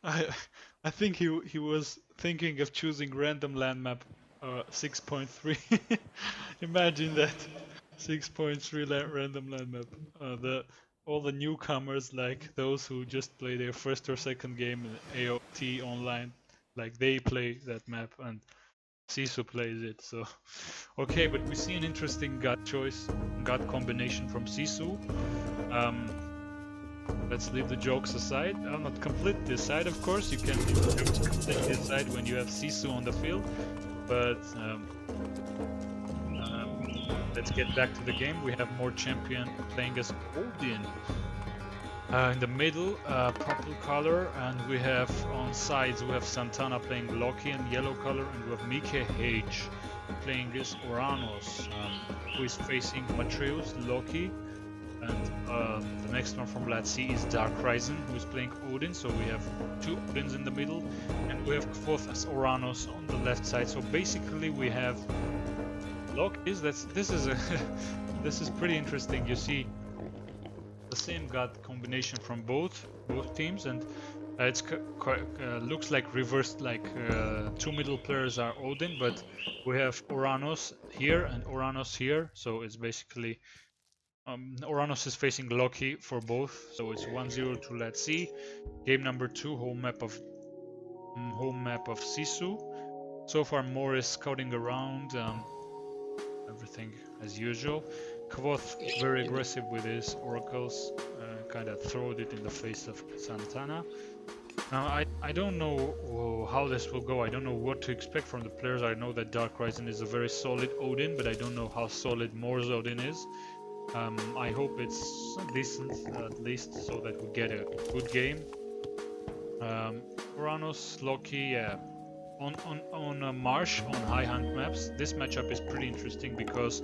I I think he was thinking of choosing random land map 6.3. Imagine that 6.3 random land map. The all the newcomers, like those who just play their first or second game in AoT online, like they play that map and Sisu plays it. So okay, but we see an interesting god choice, god combination from Sisu. Um, Let's leave the jokes aside. I'm not completely aside, of course. You can leave the jokes completely aside when you have Sisu on the field. But let's get back to the game. We have more champion playing as Odin. In the middle, purple color, and we have on sides we have Santana playing Loki in yellow color, and we have Mike Hage playing as Oranos, who is facing Matreus, Loki, and the next one from Let's See is Dark Risen, who is playing Odin. So we have two Odins in the middle, and we have Kvothe as Oranos on the left side. So basically we have Loki's. This is a this is pretty interesting. You see the same god combination from both teams, and it's looks like reversed. Like two middle players are Odin, but we have Oranos here and Oranos here. So it's basically. Oranos is facing Loki for both, so it's 1-0 to Let's See. Game number 2, home map of Sisu. So far, Moore is scouting around, everything as usual. Kvothe very aggressive with his oracles, kind of throwed it in the face of Santana. Now I don't know how this will go. I don't know what to expect from the players. I know that Dark Risen is a very solid Odin, but I don't know how solid Moore's Odin is. I hope it's decent at least, so that we get a good game. Oranos, Loki, yeah. On Marsh on high hunt maps, this matchup is pretty interesting because,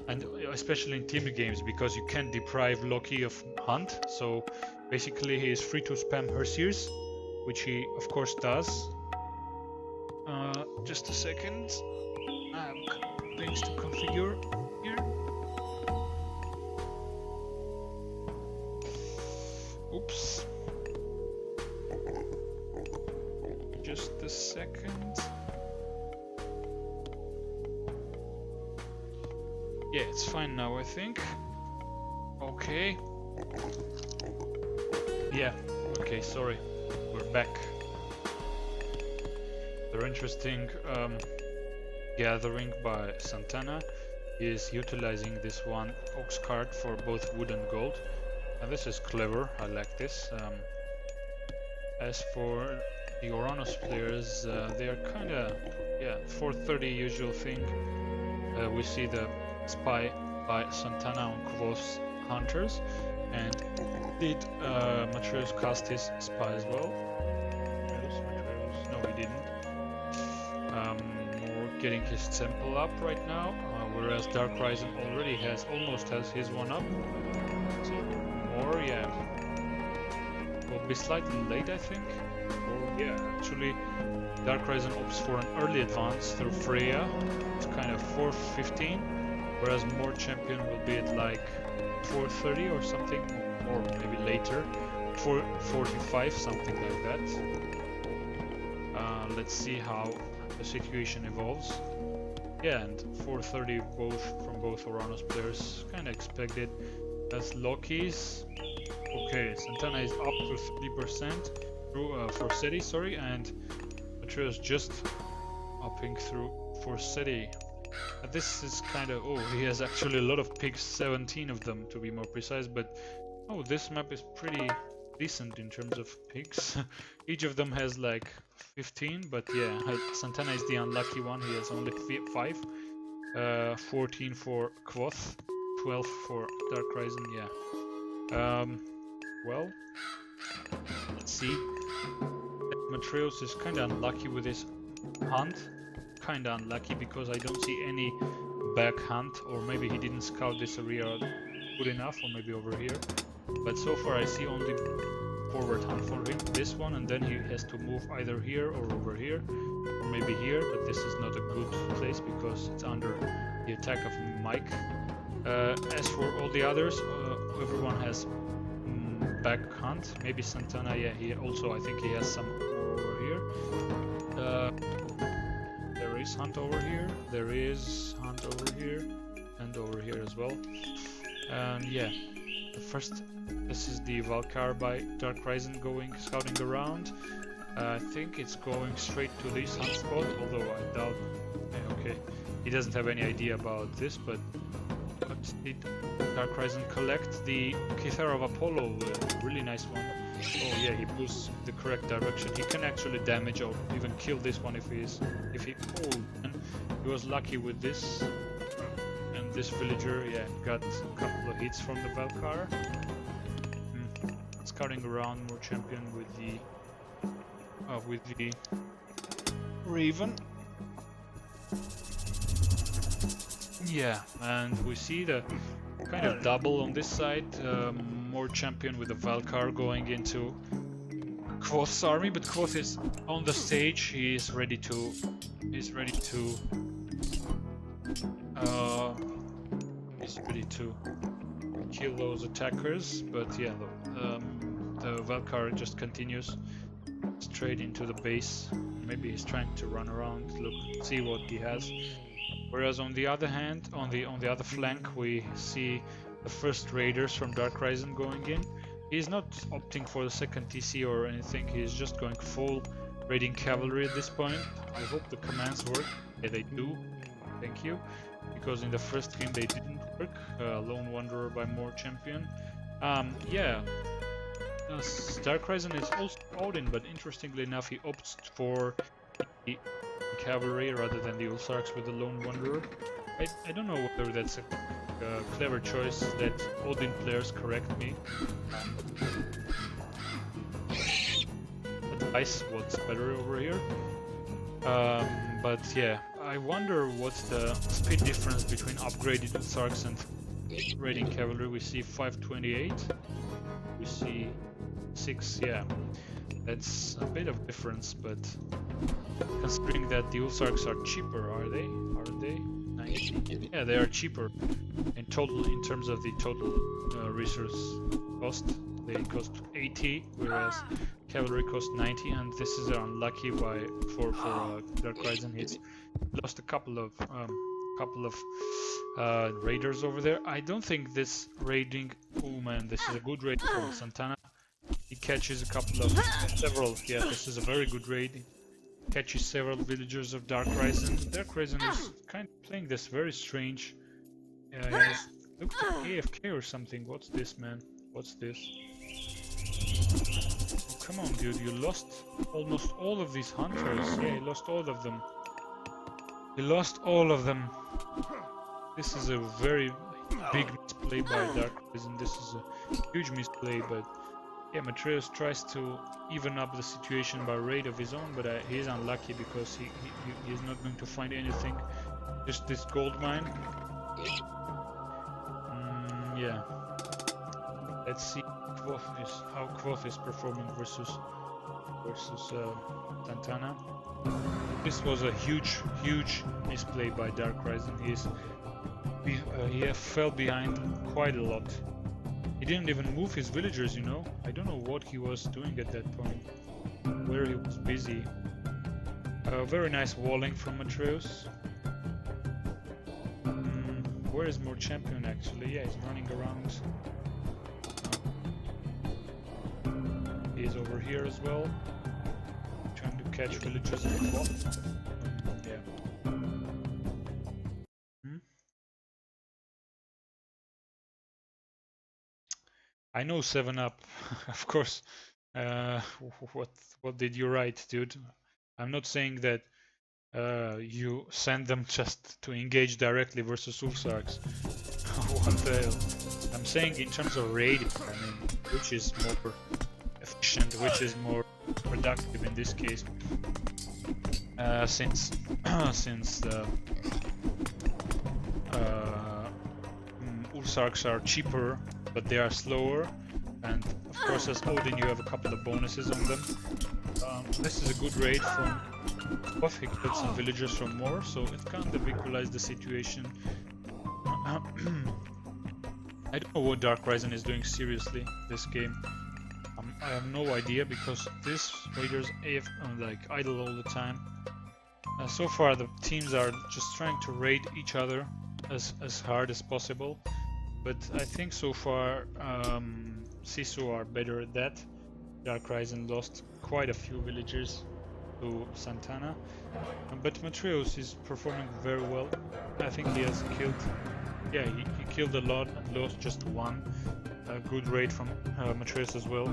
and especially in team games, because you can't deprive Loki of hunt. So basically, he is free to spam Herseers, which he of course does. Just a second. I have things to configure here. Oops. Just a second. Yeah, it's fine now, I think. Okay. Yeah, okay, sorry. We're back. Very interesting gathering by Santana. He is utilizing this one ox card for both wood and gold. And this is clever, I like this. As for the Oranos players, they are kinda, yeah, 430 usual thing. We see the spy by Santana on Kvothe's hunters, and did Matreus cast his spy as well? Matreus? No, he didn't. We're getting his temple up right now, whereas Dark Risen already almost has his one up. So more, yeah, will be slightly late, I think. Or yeah, actually, Dark Risen opts for an early advance through Freya. It's kind of 4:15, whereas more champion will be at like 4:30 or something, or maybe later, 4:45, something like that. Let's see how the situation evolves. Yeah, and 4:30 from both Oranos players, kind of expected. As Loki's. Okay, Santana is up to 3% through Forseti, sorry, and Matreus just upping through Forseti. This is kind of, oh, he has actually a lot of picks, 17 of them to be more precise, but oh, this map is pretty decent in terms of picks. Each of them has like 15, but yeah, Santana is the unlucky one, he has only 5. 14 for Kvothe, 12 for Dark Risen, yeah. Well, let's see. Matreus is kinda unlucky with his hunt. Kinda unlucky because I don't see any back hunt, or maybe he didn't scout this area good enough, or maybe over here. But so far I see only forward hunt for him, this one, and then he has to move either here or over here, or maybe here, but this is not a good place because it's under the attack of Mike. As for all the others, everyone has back hunt. Maybe Santana, yeah, he also, I think he has some over here. There is hunt over here, there is hunt over here, and over here as well. And yeah, this is the Valkyr by Dark Risen scouting around. I think it's going straight to this hunt spot, although I doubt. Okay, he doesn't have any idea about this, but did Dark Risen collect the Kythera of Apollo? Really nice one. Oh yeah, he moves the correct direction. He can actually damage or even kill this one if he. Oh, and he was lucky with this. And this villager, yeah, got a couple of hits from the Valkyr. Scouting around, more champion with the Raven. Yeah, and we see the kind of double on this side. More champion with the Valkyr going into Quoth's army, but Quoth is on the stage. He's ready to kill those attackers. But yeah, the Valkyr just continues straight into the base. Maybe he's trying to run around, see what he has. Whereas on the other hand, on the other flank, we see the first raiders from Dark Risen going in. He's not opting for the second TC or anything. He's just going full raiding cavalry at this point. I hope the commands work. Yeah, they do. Thank you. Because in the first game they didn't work. Lone Wanderer by more champion. Yeah. Dark Risen is also Odin, but interestingly enough, he opts for the cavalry rather than the Ulsarks with the Lone Wanderer. I don't know whether that's a clever choice. That Odin players correct me. Advice what's better over here. But yeah, I wonder what's the speed difference between upgraded Ulsarks and raiding cavalry. We see 528. We see 6, yeah. That's a bit of difference, but considering that the Ulsarks are cheaper, are they? Are they? 90? Yeah, they are cheaper in total, in terms of the total resource cost. They cost 80, whereas cavalry cost 90, and this is unlucky for Dark Risen. He's lost a couple of raiders over there. I don't think this raiding. Oh man, this is a good raid from Santana. He catches several. Yeah, this is a very good raid. Catches several villagers of Dark Risen. Dark Risen is kind of playing this very strange. Looks like AFK or something. What's this, man? What's this? Oh, come on, dude. You lost almost all of these hunters. Yeah, you lost all of them. You lost all of them. This is a very big misplay by Dark Risen. This is a huge misplay, but yeah, Matreus tries to even up the situation by raid of his own, but he's unlucky because he's not going to find anything. Just this gold mine. Yeah. Let's see how Quoth is performing versus Santana. This was a huge misplay by Dark Risen. He fell behind quite a lot. He didn't even move his villagers, you know. I don't know what he was doing at that point, where he was busy. Very nice walling from Matreus. Where is more champion actually? Yeah, he's running around. He's over here as well, trying to catch villagers in the clock. Yeah. I know 7-Up, of course. What did you write, dude? I'm not saying that you send them just to engage directly versus Ulsarks. What the hell? I'm saying in terms of raiding, I mean, which is more efficient, which is more productive in this case, since the Ulsarks are cheaper, but they are slower, and of course as Odin you have a couple of bonuses on them. This is a good raid from Quoth. He killed some villagers from more, so it kind of equalized the situation. I don't know what Dark Risen is doing seriously this game. I have no idea because this raiders like idle all the time. So far the teams are just trying to raid each other as hard as possible, but I think so far Sisu are better at that. Dark Rising lost quite a few villagers to Santana, but Matreus is performing very well. I think he has killed, yeah, he killed a lot and lost just one. A good raid from Matreus as well.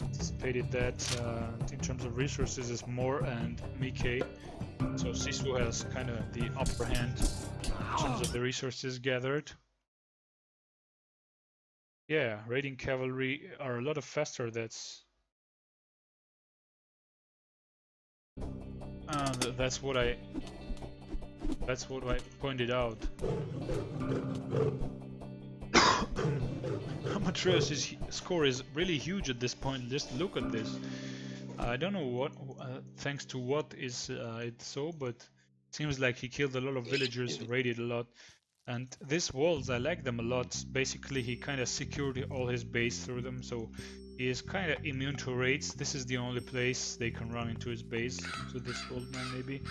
Anticipated that in terms of resources is more and Mike, so Sisu has kind of the upper hand in terms of the resources gathered. Yeah, raiding cavalry are a lot faster. That's what I pointed out. Matreus' score is really huge at this point. Just look at this. I don't know what, thanks to what is it so, but it seems like he killed a lot of villagers, raided a lot. And these walls, I like them a lot. Basically, he kind of secured all his base through them, so he is kind of immune to raids. This is the only place they can run into his base, to this old man maybe.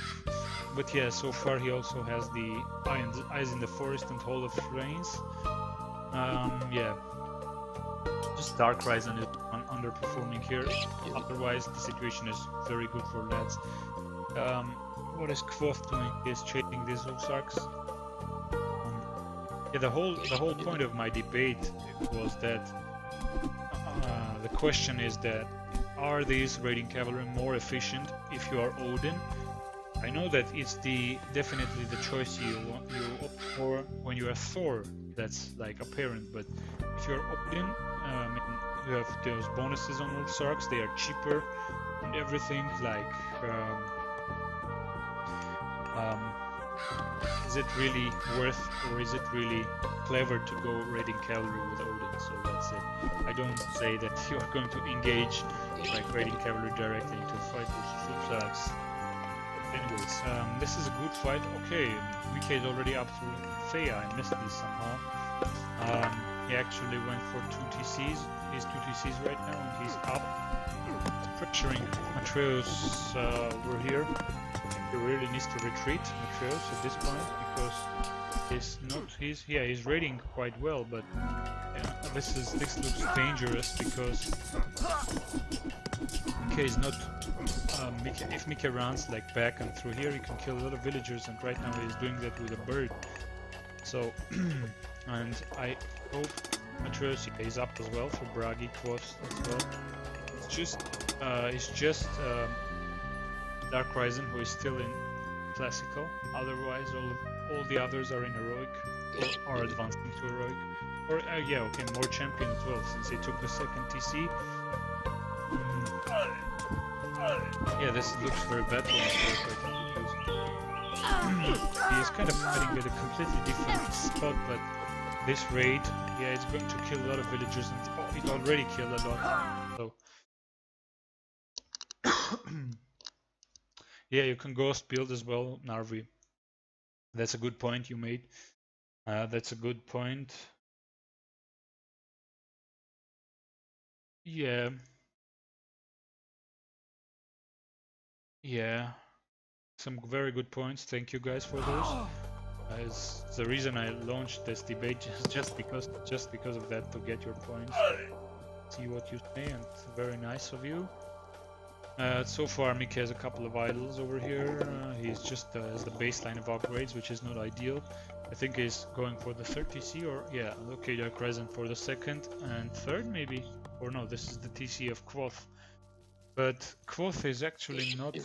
But yeah, so far he also has the Eyes in the Forest and Hall of Flames. Yeah, just Dark Rising is underperforming here. Otherwise, the situation is very good for lads. What is Quoth doing? He's chasing these Ozarks. Yeah, the whole point of my debate was that the question is that are these raiding cavalry more efficient if you are Odin? I know that it's definitely the choice you opt for when you are Thor. That's like apparent, but if you are Odin, you have those bonuses on Ozarks. They are cheaper and everything. Like, is it really worth, or is it really clever to go raiding cavalry with Odin? So that's it. I don't say that you are going to engage like raiding cavalry directly into a fight with Ozarks. Anyways, this is a good fight. Okay, Mike is already up to Thea. I missed this somehow. He actually went for 2 TCs. He's 2 TCs right now, and he's up. Pressuring Matreus over here. He really needs to retreat, Matreus, at this point, because he's raiding quite well, but this looks dangerous because Mike is not. If Mike runs like back and through here, he can kill a lot of villagers, and right now he's doing that with a bird. So, and I hope Matreus is up as well for Bragi Quoth as well. It's just Dark Rising who is still in classical. Otherwise, all the others are in heroic or are advancing to heroic. Or yeah, okay, more champion as well since he took the second TC. Yeah, this looks very bad for Matreus because he is kind of fighting at a completely different spot, but this raid, yeah, it's going to kill a lot of villagers, and it already killed a lot. So yeah, you can ghost build as well, Narvi. That's a good point you made. That's a good point. Yeah. Yeah. Some very good points. Thank you guys for those. It's the reason I launched this debate, just because of that, to get your points. See what you say, and very nice of you. So far, Mike has a couple of idols over here. He's just has the baseline of upgrades, which is not ideal. I think he's going for the 3rd TC, or yeah, okay, Dark Rising for the 2nd and 3rd maybe, or no, this is the TC of Quoth. But Quoth is actually not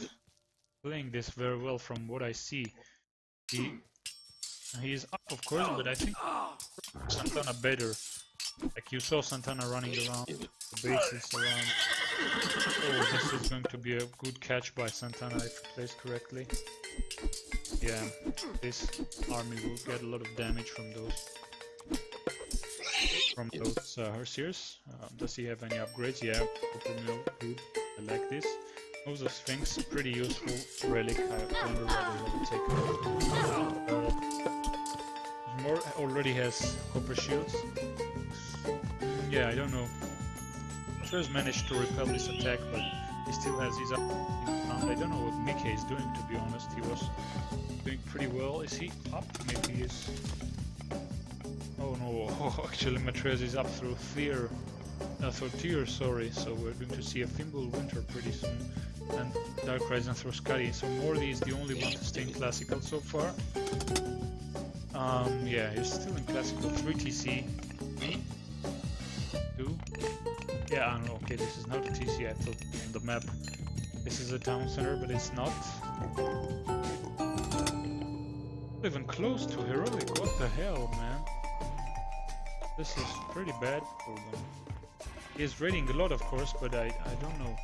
playing this very well from what I see. He is up, of course, but I think Santana better. Like you saw Santana running around, the bases around. Oh, this is going to be a good catch by Santana if he plays correctly. Yeah, this army will get a lot of damage from those Hersiers. Does he have any upgrades? Yeah, Copper Mill, good. I like this. Also Sphinx, pretty useful relic. I wonder whether he will take it. More already has copper shields. Yeah, I don't know. Matreus managed to repel this attack, but he still has his up. I don't know what Mickey is doing, to be honest. He was doing pretty well. Is he up? Maybe he is. Oh no, actually Matreus is up through Tier, sorry. So we're going to see a Fimble Winter pretty soon. And Dark Rising through Scuddy. So Morty is the only one to stay in Classical so far. Yeah, he's still in Classical. 3 TC. 2. Yeah, I don't know. Okay, this is not a TC, I thought on the map. This is a town center, but it's not. Not even close to heroic. What the hell, man? This is pretty bad for them. He's raiding a lot, of course, but I don't know.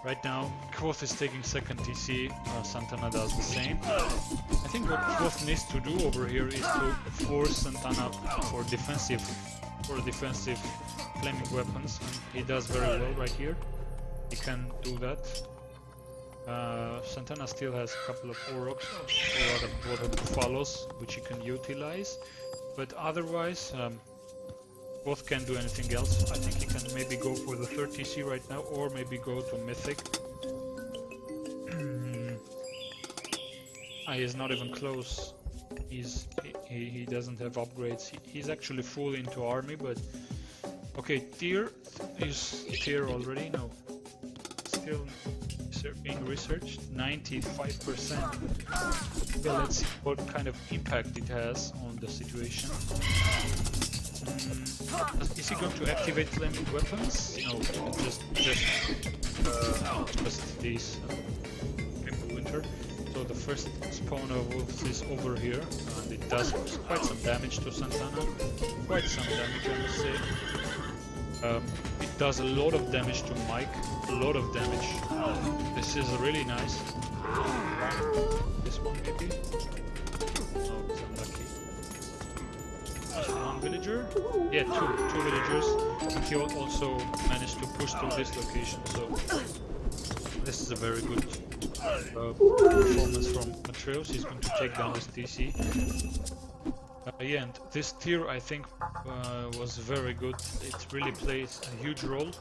Right now, Quoth is taking second TC. Santana does the same. I think what Quoth needs to do over here is to force Santana for defensive flaming weapons, and he does very well right here. He can do that. Santana still has a couple of Oroks, or rather Buffalos, which he can utilize, but otherwise both can't do anything else. I think he can maybe go for the 3rd TC right now, or maybe go to Mythic. He's not even close. He doesn't have upgrades. He's actually full into army, but okay, Tier is Tier already. No, still being researched. 95%. Okay, let's see what kind of impact it has on the situation. Is he going to activate flaming weapons? No, just these Winter. So the first spawn of wolves is over here, and it does quite some damage to Santana. Quite some damage, I must say. It does a lot of damage to Mike. A lot of damage. This is really nice. This one maybe? Oh, it's unlucky. Just one villager? Yeah, two villagers. And he also managed to push through this location, so this is a very good performance from Matreus. He's going to take down this TC. Yeah, and this Tier I think was very good. It really plays a huge role.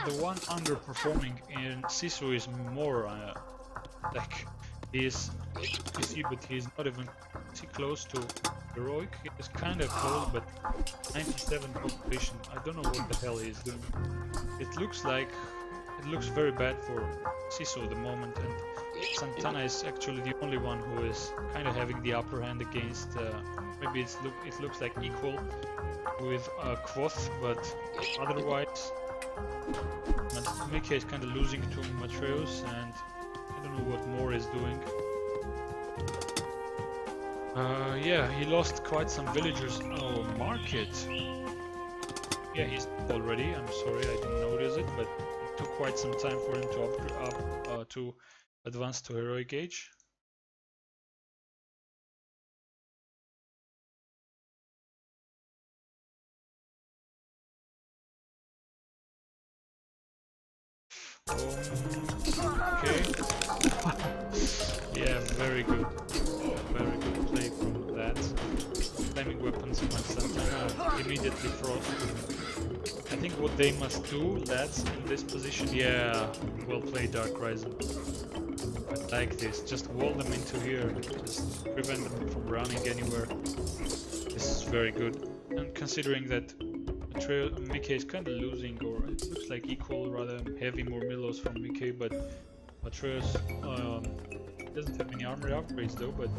The one underperforming in Sisu is more like he's but he's not even close to heroic. He's kind of close, but 97 completion. I don't know what the hell he's doing. It looks very bad for Sisu at the moment, and Santana is actually the only one who is kind of having the upper hand against. Maybe it looks like equal with Quoth, but otherwise, Mickey is kind of losing to Matreus, and I don't know what more is doing. Yeah, he lost quite some villagers. Oh, Market. Yeah, he's already. I'm sorry, I didn't notice it, but it took quite some time for him to advance to heroic age. Okay. Yeah, very good play from that. Flaming weapons from Santana immediately frost. I think what they must do, lads, in this position, yeah, well played Dark Rising. I like this, just wall them into here, just prevent them from running anywhere. This is very good. And considering that Mickey is kind of losing, or it looks like equal, rather heavy, more Milos from Mickey, but Matreus doesn't have any armor upgrades though, but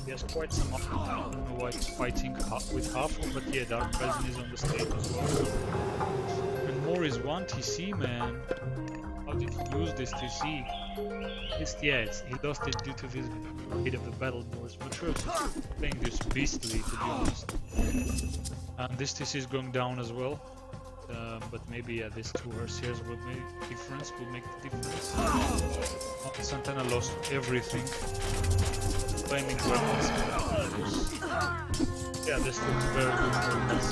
he has quite some up. I don't know why he's fighting with half, but yeah, Dark Rising is on the stage as well. And more is 1 TC, man. How did he lose this TC? He lost it due to his hit of the battle boards. Matreus is playing this beastly, to be honest. And this TC is going down as well. But maybe these 2 Hersiers will make the difference. Santana lost everything. Flaming weapons. Yeah, this looks very good for us.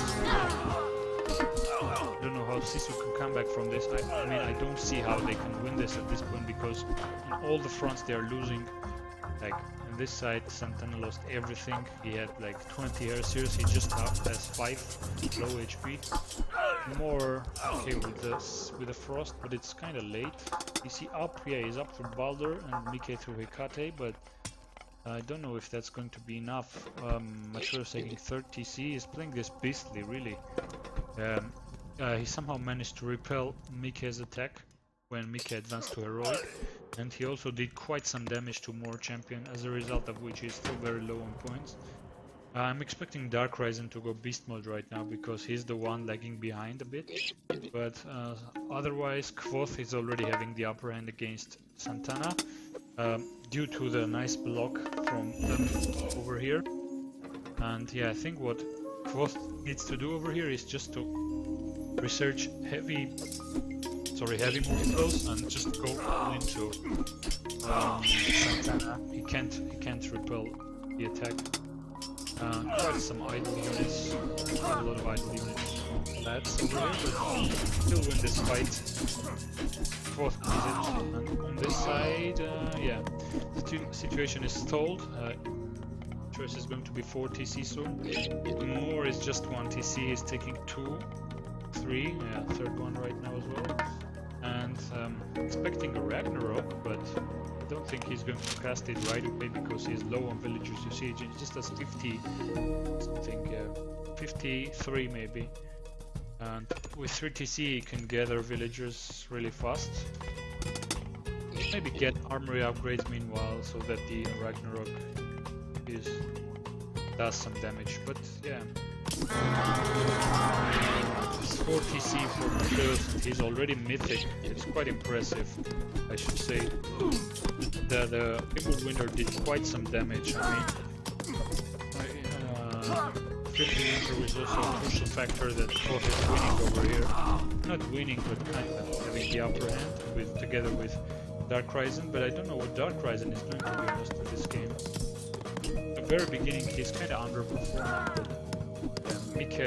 I don't know how Sisu can come back from this. I mean, I don't see how they can win this at this point, because on all the fronts they are losing. Like on this side, Santana lost everything. He had like 20 Hersiers. He just has 5. low HP. More okay with the frost, but it's kind of late. You see up, yeah, he's up for Baldur and Mike through Hecate, but I don't know if that's going to be enough. Matura's taking 3rd TC. He's playing this beastly, really. He somehow managed to repel Mike's attack when Mike advanced to heroic, and he also did quite some damage to More Champion, as a result of which he's still very low on points. I'm expecting Dark Risen to go beast mode right now because he's the one lagging behind a bit, but otherwise Kvothe is already having the upper hand against Santana due to the nice block from them over here. And yeah, I think what Kvothe needs to do over here is just to research heavy multiples and just go all into Santana. He can't repel the attack. Quite some idle units, quite a lot of idle units. That's over here, but still win this fight. Kvothe wins it, and on this side, yeah, the situation is stalled. Choice is going to be 4 TC soon. More is just 1 TC, he's taking 2, 3, yeah, 3rd one right now as well. And expecting a Ragnarok, but I don't think he's going to cast it right away because he's low on villagers. You see, he just has 50 something, 53 maybe. And with 3 TC he can gather villagers really fast. Maybe get armory upgrades meanwhile so that the Ragnarok does some damage, but yeah. 4 TC for Matreus, he's already mythic. It's quite impressive, I should say. The Emerald Winter did quite some damage. I mean, Flipping Winter was also a crucial factor that Kvothe is winning over here. Not winning, but kind of having the upper hand together with Dark Risen, but I don't know what Dark Risen is doing, to be honest, in this game. At the very beginning he's kind of underperforming, but Mike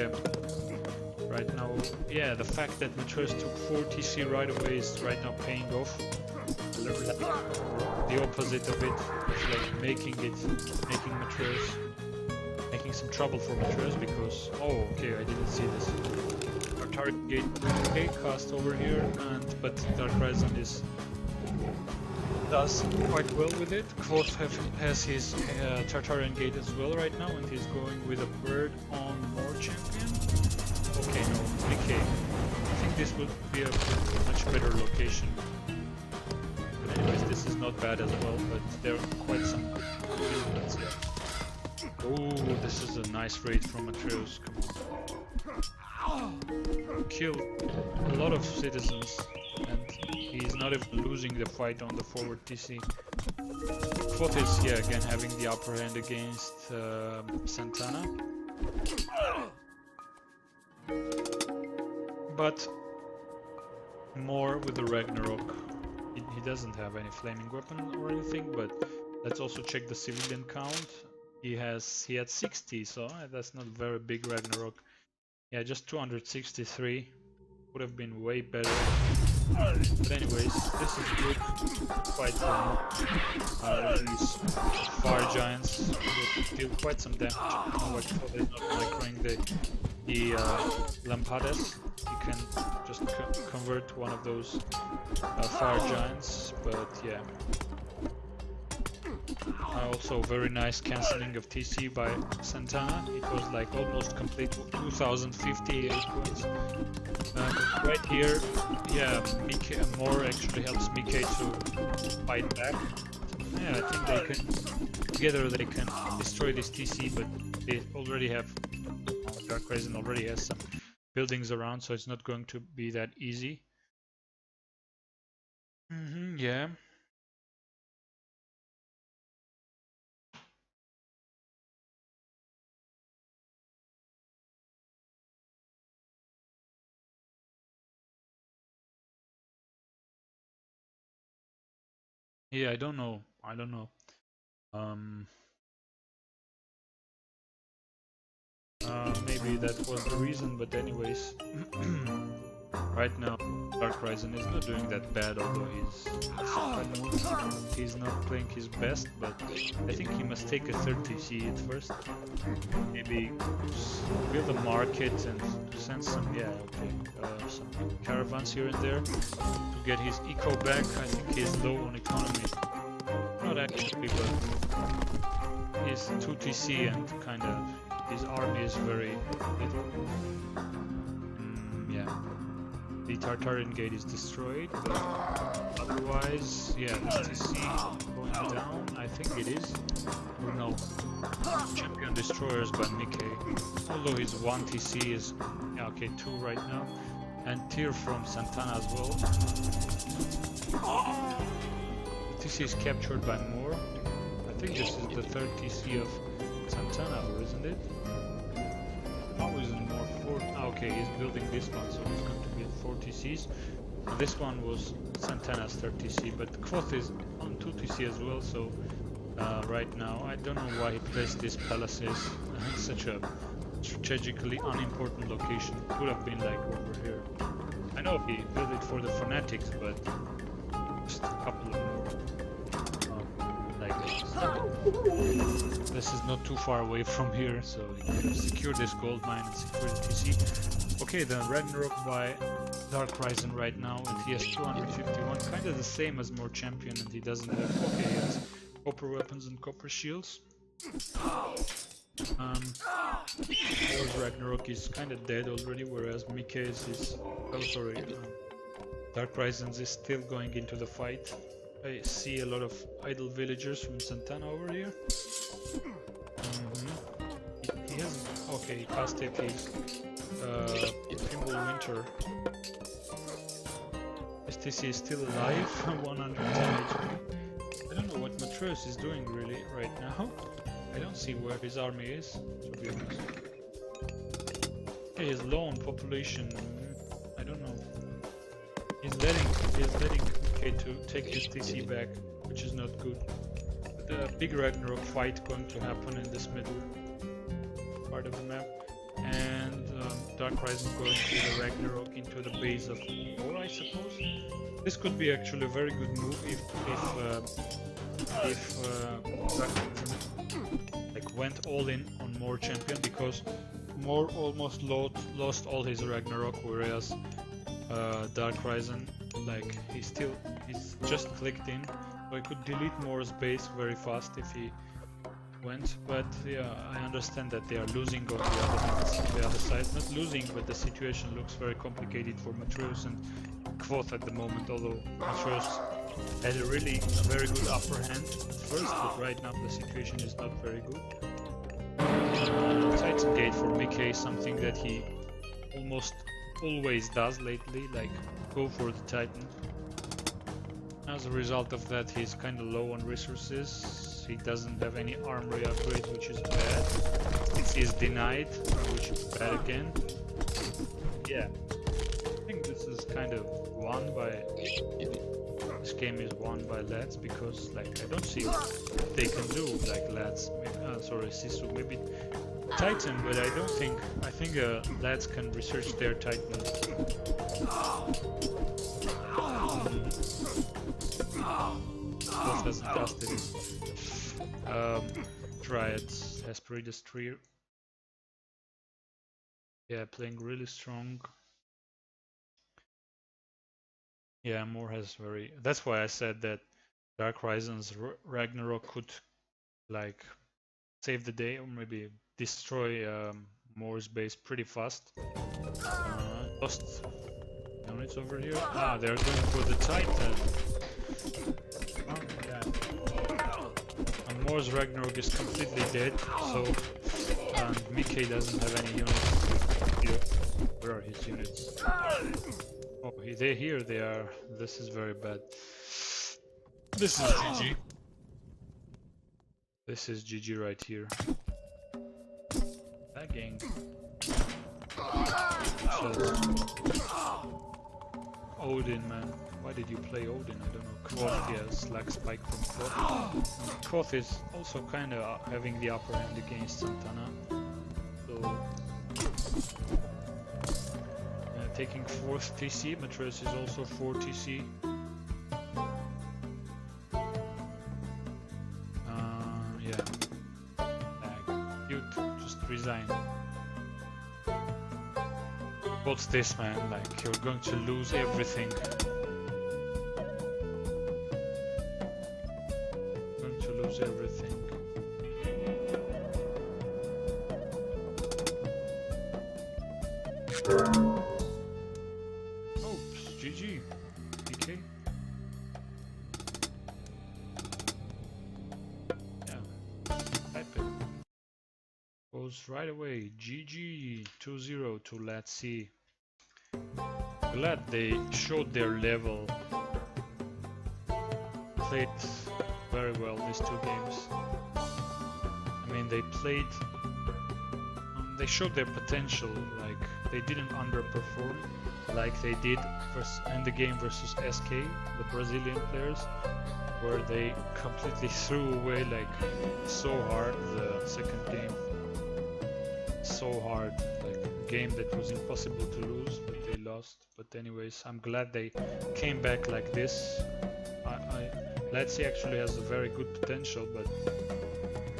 right now, yeah, the fact that Matreus took 4 TC right away is right now paying off. The opposite of it, it's like making Matreus, making some trouble for Matreus because, oh, okay, I didn't see this. Our target gate, okay, cast over here, but Dark Risen does quite well with it. Kvothe has his Tartarian gate as well right now, and he's going with a bird on More Champion. Okay, no, okay. I think this would be a much better location. But anyways, this is not bad as well, but there are quite some good units here. Oh, this is a nice raid from Atreus, come on. Killed a lot of citizens, and he's not even losing the fight on the forward TC. Kvothe is, yeah, again having the upper hand against Santana. But more with the Ragnarok. He doesn't have any flaming weapon or anything, but let's also check the civilian count. He had 60, so that's not very big Ragnarok. Yeah, just 263. Would have been way better. But anyways, this is good fight for these fire giants. Will deal quite some damage. They're not microing the Lampades. You can just convert one of those fire giants, but yeah. Also very nice cancelling of TC by Santana. It was like almost complete 2058 points. Right here, yeah, More actually helps Mike to fight back. Yeah, I think they can, together they can destroy this TC, but they already have, Dark Risen already has some buildings around, so it's not going to be that easy. Yeah. Yeah, I don't know. Maybe that was the reason, but anyways. Right now, Dark Ryzen is not doing that bad, although he's not playing his best, but I think he must take a 30C at first. Maybe build a market and send some, some caravans here and there to get his eco back. I think he's low on economy. Not actually, but he's 2TC and kind of his army is very little. Yeah. The Tartarian gate is destroyed, but otherwise, yeah, this TC going down, I think it is. Or no, Champion Destroyers by Mickey. Although his 1 TC is, yeah, okay, 2 right now. And Tyr from Santana as well. The TC is captured by Moore. I think this is the 3rd TC of Santana, isn't it? How is it more 4? Okay, he's building this one, so it's going to be 4 TCs. This one was Santana's 3rd TC, but Quoth is on 2 TC as well, so right now I don't know why he placed these palaces in such a strategically unimportant location. It could have been like over here. I know he built it for the fanatics, but just a couple of more. This is not too far away from here, so you can secure this gold mine and secure the TC. Okay, then Ragnarok by Dark Ryzen right now, and he has 251, kind of the same as More Champion, and he doesn't have, okay, he has copper weapons and copper shields. Ragnarok is kind of dead already, whereas Mickey's is, Dark Ryzen's is still going into the fight. I see a lot of idle villagers from Santana over here. He has, okay, he passed it his Trimble Winter. STC is still alive, 110 HP. I don't know what Matreus is doing really right now. I don't see where his army is, to be honest. He is low on population, I don't know. He's letting K to take his TC back, which is not good. But a big Ragnarok fight going to happen in this middle part of the map. And Dark Ryzen going to the Ragnarok into the base of Thor, I suppose. This could be actually a very good move if Dark Ryzen like went all in on More Champion, because More almost lost all his Ragnarok, whereas Dark Ryzen, like he's just clicked in, so he could delete Moore's base very fast if he went. But yeah, I understand that they are losing on the other side. Not losing, but the situation looks very complicated for Matreus and Quoth at the moment, although Matreus had a very good upper hand at first, but right now the situation is not very good. Titan Gate for Mickey is something that he almost always does lately, like go for the Titan. As a result of that, he's kind of low on resources. He doesn't have any armory upgrades, which is bad. He is denied, which is bad again. Yeah, I think this is kind of won by... This game is won by lads, because like I don't see what they can do, like lads. Sorry, Sisu, maybe Titan, but I think lads can research their Titan. Both hasn't casted it. Dryads, Hesperides Tree. Yeah, playing really strong. Yeah, Moore has very... That's why I said that Dark Ryzen's Ragnarok could like save the day, or maybe destroy Moore's base pretty fast. Lost units over here. Ah, they're going for the Titan. Oh, yeah. And Moore's Ragnarok is completely dead, so Mickey doesn't have any units here. Where are his units? Oh, here they are. This is very bad. This is GG. This is GG right here. Lagging. Odin, man. Why did you play Odin? I don't know. Quoth, yeah, Slack Spike from Quoth. Quoth is also kind of having the upper hand against Santana. So... taking 4th TC. Matreus is also 4 TC. Yeah. Dude, just resign. What's this, man? Like, you're going to lose everything. Going to lose everything. Oops, GG. DK. Yeah. Type it. Goes right away. GG. 2-0 to Let's See. Glad they showed their level. Played very well these 2 games. I mean, they played. They showed their potential. Like, they didn't underperform like they did in the game versus SK, the Brazilian players, where they completely threw away like so hard the second game. So hard, like a game that was impossible to lose, but they lost. But anyways, I'm glad they came back like this. Let's see, actually has a very good potential, but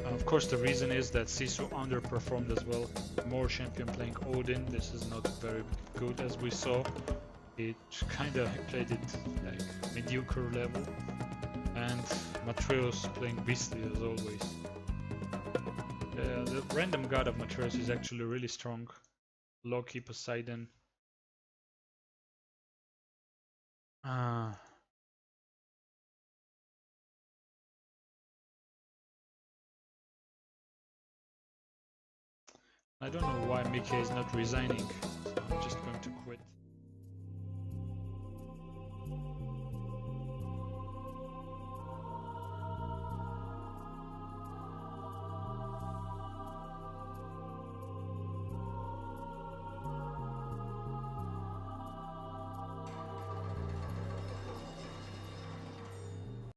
of course the reason is that Sisu underperformed as well. More champion playing Odin, this is not very good as we saw. It kinda played it like mediocre level. And Matreus playing beastly as always. The random god of Matreus is actually really strong. Loki, Poseidon. I don't know why Mickey is not resigning, so I'm just going to quit.